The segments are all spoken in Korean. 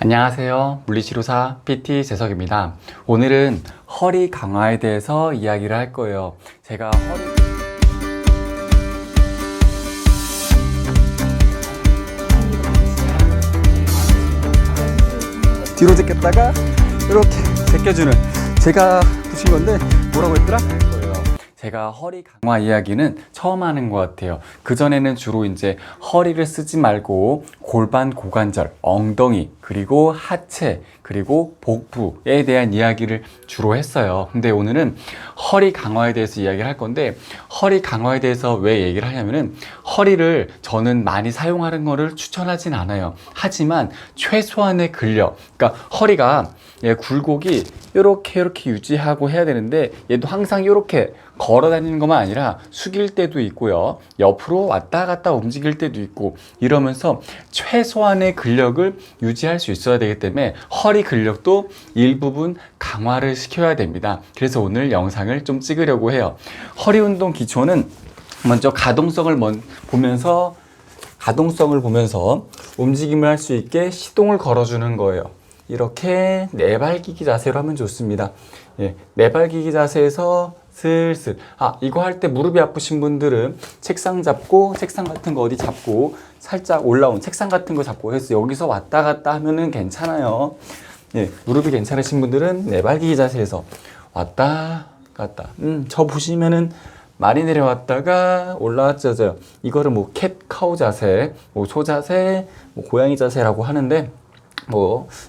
안녕하세요. 물리치료사 PT 재석입니다. 오늘은 허리 강화에 대해서 이야기를 할 거예요. 제가 뒤로 제꼈다가 이렇게 제껴주는, 제가 붙인 건데 뭐라고 했더라? 제가 허리 강화 이야기는 처음 하는 것 같아요. 그전에는 주로 이제 허리를 쓰지 말고 골반, 고관절, 엉덩이, 그리고 하체, 그리고 복부에 대한 이야기를 주로 했어요. 근데 오늘은 허리 강화에 대해서 이야기를 할 건데, 허리 강화에 대해서 왜 얘기를 하냐면은, 허리를 저는 많이 사용하는 거를 추천하진 않아요. 하지만 최소한의 근력, 그러니까 허리가 굴곡이 이렇게 유지하고 해야 되는데, 얘도 항상 이렇게 걸어 다니는 것만 아니라 숙일 때도 있고요, 옆으로 왔다 갔다 움직일 때도 있고, 이러면서 최소한의 근력을 유지할 수 있어야 되기 때문에 허리 근력도 일부분 강화를 시켜야 됩니다. 그래서 오늘 영상을 좀 찍으려고 해요. 허리 운동 기초는 먼저 가동성을 보면서 움직임을 할 수 있게 시동을 걸어주는 거예요. 이렇게 내발기기 자세로 하면 좋습니다. 내발기기 자세에서 슬슬, 이거 할 때 무릎이 아프신 분들은 책상 같은 거 어디 잡고, 살짝 올라온 책상 같은 거 잡고 해서 여기서 왔다 갔다 하면은 괜찮아요. 무릎이 괜찮으신 분들은 내발기기 자세에서 왔다 갔다. 저 보시면은 많이 내려왔다가 올라왔죠. 이거를 뭐 캣카우 자세, 뭐 소자세, 뭐 고양이 자세라고 하는데,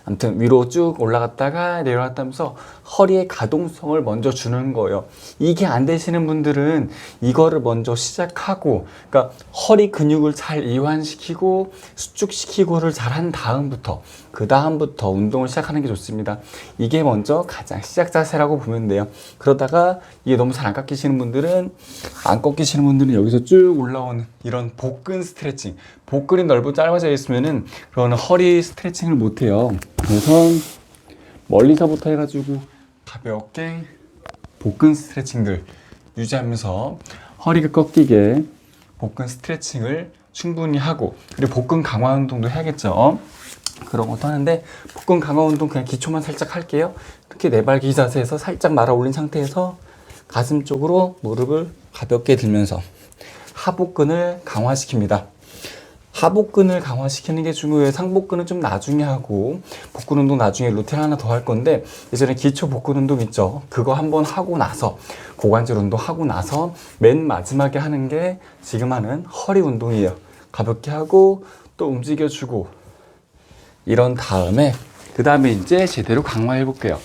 아무튼 위로 쭉 올라갔다가 내려왔다 하면서 허리의 가동성을 먼저 주는 거예요. 이게 안 되시는 분들은 이거를 먼저 시작하고, 그러니까 허리 근육을 잘 이완시키고 수축시키고를 잘 한 다음부터, 그 다음부터 운동을 시작하는 게 좋습니다. 이게 먼저 가장 시작 자세라고 보면 돼요. 그러다가 이게 너무 잘 안 꺾이시는 분들은 여기서 쭉 올라오는 이런 복근 스트레칭, 복근이 넓고 짧아져 있으면은 그런 허리 스트레칭을 못 해요. 그래서 멀리서부터 해가지고 가볍게 복근 스트레칭들 유지하면서 허리가 꺾이게 복근 스트레칭을 충분히 하고, 그리고 복근 강화 운동도 해야겠죠. 그런 것도 하는데, 복근 강화 운동 그냥 기초만 살짝 할게요. 이렇게 내발기 자세에서 살짝 말아 올린 상태에서 가슴 쪽으로 무릎을 가볍게 들면서 하복근을 강화시킵니다. 하복근을 강화시키는 게 중요해요. 상복근은 좀 나중에 하고, 복근 운동 나중에 루틴 하나 더 할 건데, 예전에 기초 복근 운동 있죠. 그거 한번 하고 나서, 고관절 운동 하고 나서 맨 마지막에 하는 게 지금 하는 허리 운동이에요. 가볍게 하고 또 움직여주고, 이런 다음에 그 다음에 이제 제대로 강화해 볼게요.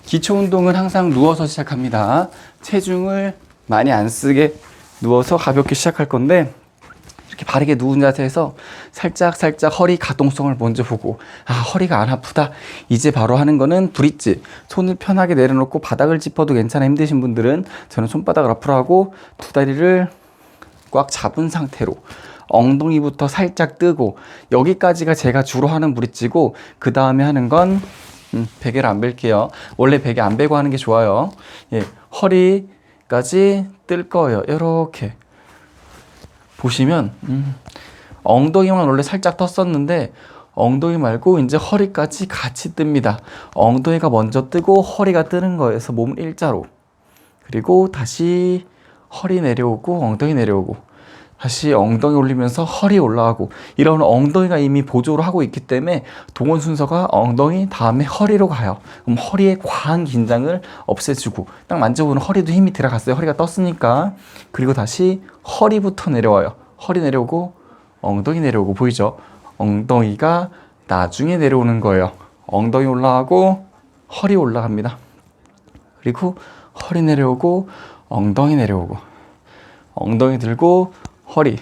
기초 운동은 항상 누워서 시작합니다. 체중을 많이 안 쓰게 누워서 가볍게 시작할 건데, 이렇게 바르게 누운 자세에서 살짝 허리 가동성을 먼저 보고, 허리가 안 아프다, 이제 바로 하는 거는 브릿지. 손을 편하게 내려놓고 바닥을 짚어도 괜찮아. 힘드신 분들은, 저는 손바닥을 앞으로 하고 두 다리를 꽉 잡은 상태로 엉덩이부터 살짝 뜨고, 여기까지가 제가 주로 하는 브릿지고, 그 다음에 하는 건 베개를 안 벨게요. 원래 베개 안 베고 하는 게 좋아요. 허리까지 뜰 거예요. 이렇게 보시면 엉덩이만 원래 살짝 떴었는데, 엉덩이 말고 이제 허리까지 같이 뜹니다. 엉덩이가 먼저 뜨고 허리가 뜨는 거예요. 그래서 몸을 일자로, 그리고 다시 허리 내려오고 엉덩이 내려오고, 다시 엉덩이 올리면서 허리 올라가고, 이런 엉덩이가 이미 보조를 하고 있기 때문에 동원 순서가 엉덩이 다음에 허리로 가요. 그럼 허리의 과한 긴장을 없애주고, 딱 만져보면 허리도 힘이 들어갔어요. 허리가 떴으니까. 그리고 다시 허리부터 내려와요. 허리 내려오고 엉덩이 내려오고, 보이죠? 엉덩이가 나중에 내려오는 거예요. 엉덩이 올라가고 허리 올라갑니다. 그리고 허리 내려오고 엉덩이 내려오고, 엉덩이 들고 허리,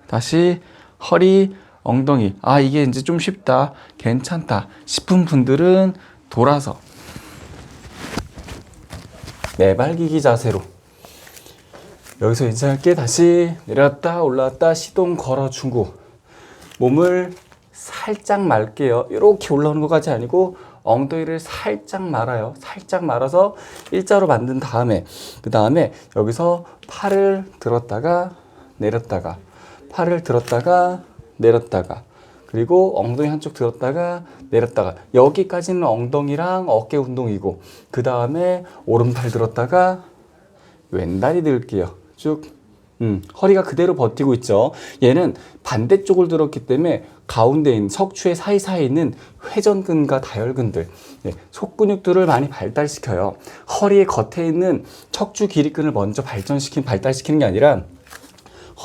다시 허리, 엉덩이. 이게 이제 좀 쉽다, 괜찮다 싶은 분들은 돌아서 내발기기 자세로 여기서 인사할게. 다시 내려왔다 올라왔다 시동 걸어주고, 몸을 살짝 말게요. 이렇게 올라오는 것까지 아니고 엉덩이를 살짝 말아요. 살짝 말아서 일자로 만든 다음에, 그 다음에 여기서 팔을 들었다가 내렸다가, 팔을 들었다가 내렸다가, 그리고 엉덩이 한쪽 들었다가 내렸다가, 여기까지는 엉덩이랑 어깨 운동이고, 그 다음에 오른팔 들었다가 왼다리 들게요. 쭉. 허리가 그대로 버티고 있죠. 얘는 반대쪽을 들었기 때문에 가운데 있는 척추의 사이사이에 있는 회전근과 다혈근들, 속근육들을 많이 발달시켜요. 허리의 겉에 있는 척추 기립근을 먼저 발달시키는 게 아니라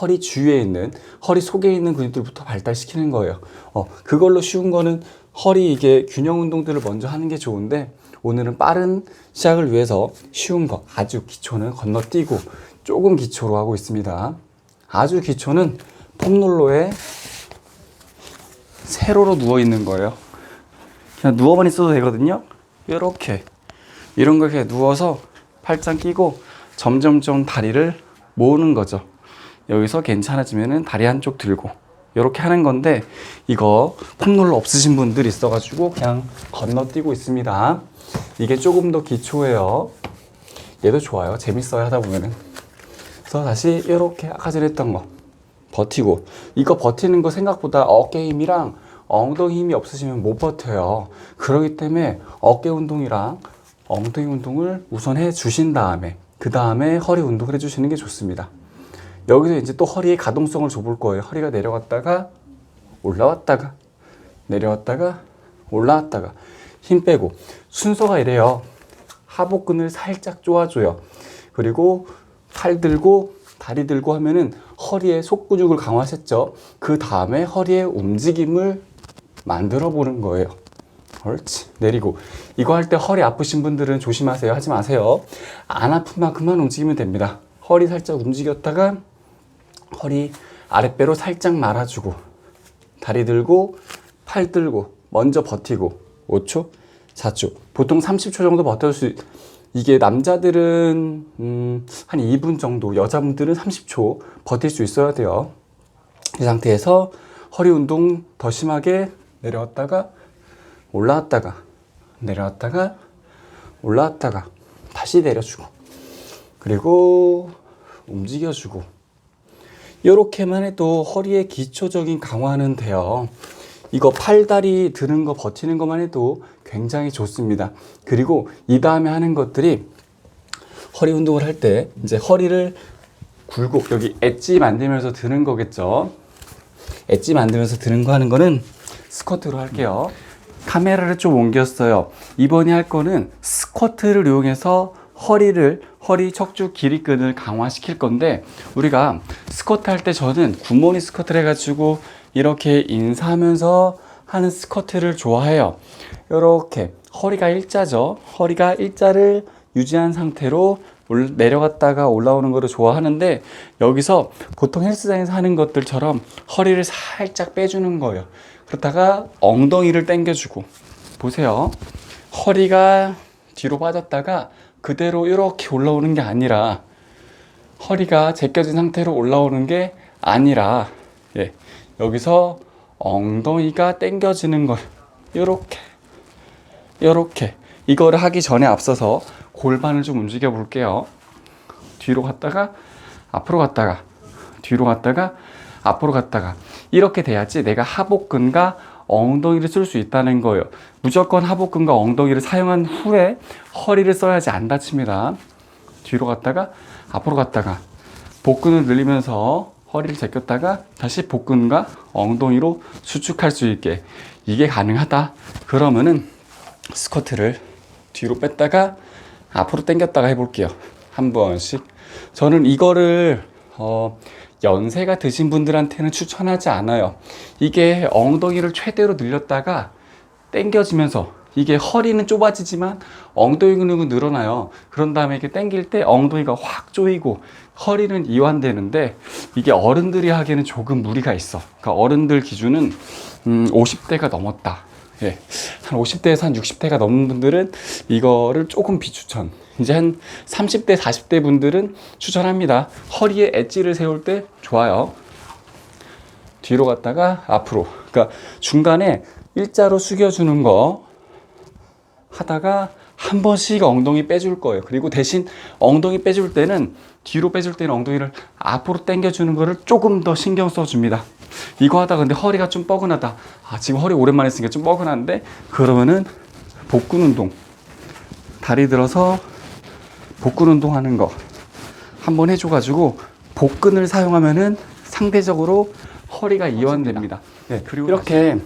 허리 주위에 있는, 허리 속에 있는 근육들부터 발달시키는 거예요. 그걸로 쉬운 거는 허리 이게 균형 운동들을 먼저 하는 게 좋은데, 오늘은 빠른 시작을 위해서 쉬운 거, 아주 기초는 건너뛰고 조금 기초로 하고 있습니다. 아주 기초는 폼롤러에 세로로 누워 있는 거예요. 그냥 누워만 있어도 되거든요. 이렇게 이런 거 그냥 누워서 팔짱 끼고 점점점 다리를 모으는 거죠. 여기서 괜찮아지면은 다리 한쪽 들고 이렇게 하는 건데, 이거 폼롤러 없으신 분들 있어가지고 그냥 건너뛰고 있습니다. 이게 조금 더 기초예요. 얘도 좋아요. 재밌어요, 하다 보면은. 그래서 다시 이렇게 아까 전에 했던 거 버티고, 이거 버티는 거 생각보다 어깨 힘이랑 엉덩이 힘이 없으시면 못 버텨요. 그렇기 때문에 어깨 운동이랑 엉덩이 운동을 우선 해 주신 다음에, 그 다음에 허리 운동을 해 주시는 게 좋습니다. 여기서 이제 또 허리의 가동성을 줘볼 거예요. 허리가 내려갔다가 올라왔다가 내려왔다가 올라왔다가 힘 빼고, 순서가 이래요. 하복근을 살짝 조아줘요. 그리고 팔 들고 다리 들고 하면은 허리의 속근육을 강화했죠. 그 다음에 허리의 움직임을 만들어 보는 거예요. 옳지. 내리고. 이거 할 때 허리 아프신 분들은 조심하세요. 하지 마세요. 안 아픈 만큼만 움직이면 됩니다. 허리 살짝 움직였다가 허리 아랫배로 살짝 말아주고, 다리 들고 팔 들고 먼저 버티고 5초, 4초, 보통 30초 정도 버텨줄 수 이게 남자들은 한 2분 정도, 여자분들은 30초 버틸 수 있어야 돼요. 이 상태에서 허리 운동 더 심하게 내려왔다가 올라왔다가 내려왔다가 올라왔다가 다시 내려주고, 그리고 움직여주고, 이렇게만 해도 허리의 기초적인 강화는 돼요. 이거 팔다리 드는 거 버티는 것만 해도 굉장히 좋습니다. 그리고 이 다음에 하는 것들이, 허리 운동을 할 때 이제 허리를 굴곡, 여기 엣지 만들면서 드는 거겠죠. 엣지 만들면서 드는 거 하는 거는 스쿼트로 할게요. 카메라를 좀 옮겼어요. 이번에 할 거는 스쿼트를 이용해서 허리 척추 기립근을 강화시킬 건데, 우리가 스쿼트 할 때 저는 굿모닝 스쿼트를 해가지고 이렇게 인사하면서 하는 스쿼트를 좋아해요. 이렇게 허리가 일자죠. 허리가 일자를 유지한 상태로 내려갔다가 올라오는 거를 좋아하는데, 여기서 보통 헬스장에서 하는 것들처럼 허리를 살짝 빼주는 거예요. 그러다가 엉덩이를 당겨주고, 보세요. 허리가 뒤로 빠졌다가 그대로 이렇게 올라오는 게 아니라, 허리가 제껴진 상태로 올라오는 게 아니라, 여기서 엉덩이가 당겨지는 걸, 이렇게 이거를 하기 전에 앞서서 골반을 좀 움직여 볼게요. 뒤로 갔다가 앞으로 갔다가 뒤로 갔다가 앞으로 갔다가, 이렇게 돼야지 내가 하복근과 엉덩이를 쓸 수 있다는 거예요. 무조건 하복근과 엉덩이를 사용한 후에 허리를 써야지 안 다칩니다. 뒤로 갔다가 앞으로 갔다가 복근을 늘리면서 허리를 제꼈다가 다시 복근과 엉덩이로 수축할 수 있게, 이게 가능하다 그러면은 스쿼트를 뒤로 뺐다가 앞으로 당겼다가 해볼게요. 한 번씩. 저는 이거를 연세가 드신 분들한테는 추천하지 않아요. 이게 엉덩이를 최대로 늘렸다가 당겨지면서, 이게 허리는 좁아지지만 엉덩이 근육은 늘어나요. 그런 다음에 이렇게 당길 때 엉덩이가 확 조이고 허리는 이완되는데, 이게 어른들이 하기에는 조금 무리가 있어. 그러니까 어른들 기준은 50대가 넘었다. 한 50대에서 한 60대가 넘은 분들은 이거를 조금 비추천. 이제 한 30대, 40대 분들은 추천합니다. 허리에 엣지를 세울 때 좋아요. 뒤로 갔다가 앞으로. 그러니까 중간에 일자로 숙여주는 거 하다가 한 번씩 엉덩이 빼줄 거예요. 그리고 대신 엉덩이 빼줄 때는, 뒤로 빼줄 때는 엉덩이를 앞으로 당겨주는 거를 조금 더 신경 써줍니다. 이거 하다가 근데 허리가 좀 뻐근하다. 아, 지금 허리 오랜만에 쓰니까 좀 뻐근한데? 그러면은 복근 운동. 다리 들어서 복근 운동 하는 거 한번 해줘가지고 복근을 사용하면은 상대적으로 허리가 이완됩니다. 네, 그리고 이렇게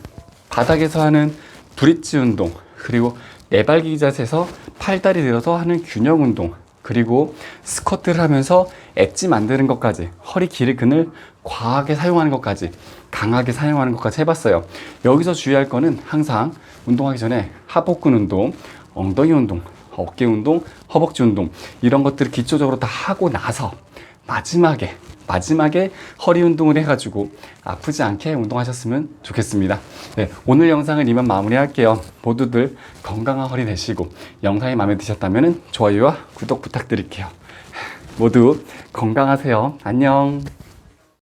바닥에서 하는 브릿지 운동, 그리고 내발기기 자세에서 팔다리 들어서 하는 균형 운동, 그리고 스쿼트를 하면서 엣지 만드는 것까지, 허리 길이 근을 과하게 사용하는 것까지, 강하게 사용하는 것까지 해봤어요. 여기서 주의할 거는 항상 운동하기 전에 하복근 운동, 엉덩이 운동, 어깨 운동, 허벅지 운동 이런 것들을 기초적으로 다 하고 나서 마지막에 허리 운동을 해가지고 아프지 않게 운동하셨으면 좋겠습니다. 네, 오늘 영상은 이만 마무리할게요. 모두들 건강한 허리 되시고 영상이 마음에 드셨다면 좋아요와 구독 부탁드릴게요. 모두 건강하세요. 안녕.